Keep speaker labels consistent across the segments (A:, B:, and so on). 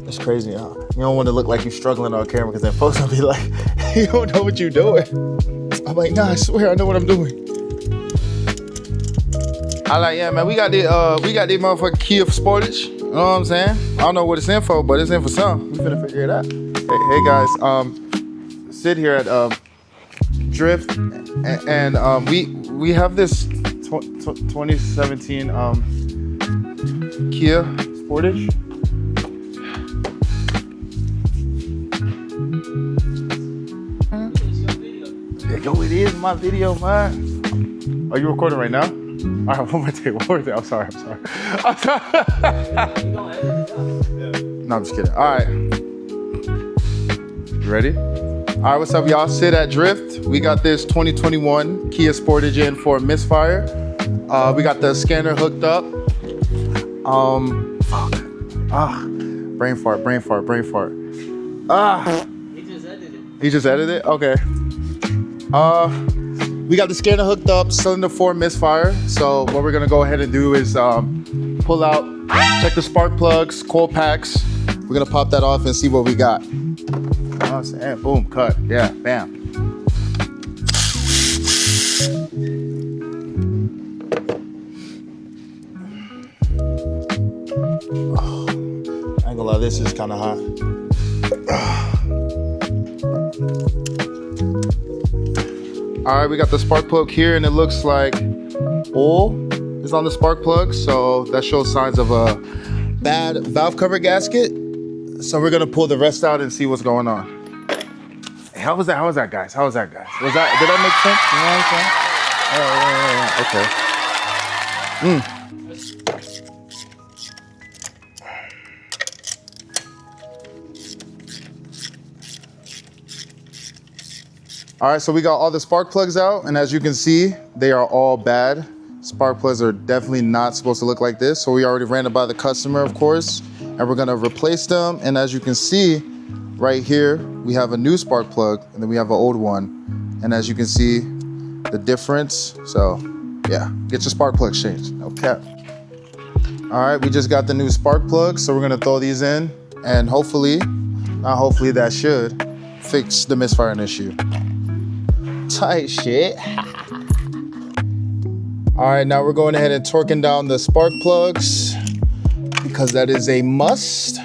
A: It's crazy, huh? You don't want to look like you're struggling on camera because then folks will be like, you don't know what you're doing. I'm like, nah, I swear I know what I'm doing. I like, yeah, man, we got the motherfucking Kia Sportage. You know what I'm saying? I don't know what it's in for, but it's in for something. We finna figure it out. Hey guys, sit here at Drift, and we have this 2017 Kia Sportage. Yo, it is my video, man. Are you recording right now? All right, one more thing. I'm sorry. No, I'm just kidding. All right. You ready? All right, what's up, y'all? Sit at Drift. We got this 2021 Kia Sportage in for misfire. We got the scanner hooked up. Brain fart. He just edited it? Okay. We got the scanner hooked up, cylinder 4 misfire. So what we're gonna go ahead and do is pull out, check the spark plugs, coil packs. We're gonna pop that off and see what we got. You know what I'm saying? Boom, cut, yeah, bam. Oh, I ain't gonna lie, this is kind of hot. All right, we got the spark plug here, and it looks like oil is on the spark plug, so that shows signs of a bad valve cover gasket. So we're gonna pull the rest out and see what's going on. Hey, how was that, guys? Did that make sense? You know what I'm saying? Okay. All right, so we got all the spark plugs out, and as you can see, they are all bad. Spark plugs are definitely not supposed to look like this, so we already ran it by the customer, of course, and we're gonna replace them. And as you can see, right here, we have a new spark plug, and then we have an old one. And as you can see, the difference. So, yeah, get your spark plugs changed, no cap. All right, we just got the new spark plugs, so we're gonna throw these in, and hopefully, not hopefully, that should fix the misfiring issue. Tight shit. All right, now we're going ahead and torquing down the spark plugs because that is a must.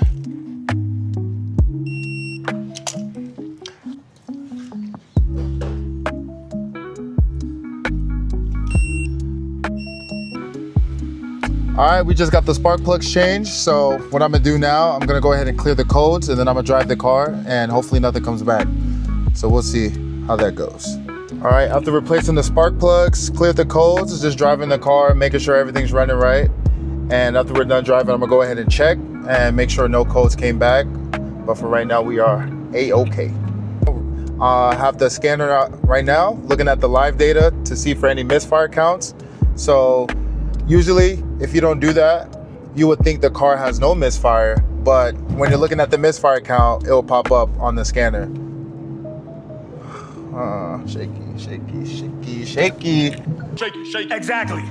A: All right, we just got the spark plugs changed. So what I'm gonna do now, I'm gonna go ahead and clear the codes, and then I'm gonna drive the car, and hopefully nothing comes back. So we'll see how that goes. All right, after replacing the spark plugs, cleared the codes, just driving the car, making sure everything's running right. And after we're done driving, I'm gonna go ahead and check and make sure no codes came back. But for right now, we are A-okay. I have the scanner out right now, looking at the live data to see for any misfire counts. So usually, if you don't do that, you would think the car has no misfire, but when you're looking at the misfire count, it will pop up on the scanner. Shaky.
B: Shake. Exactly.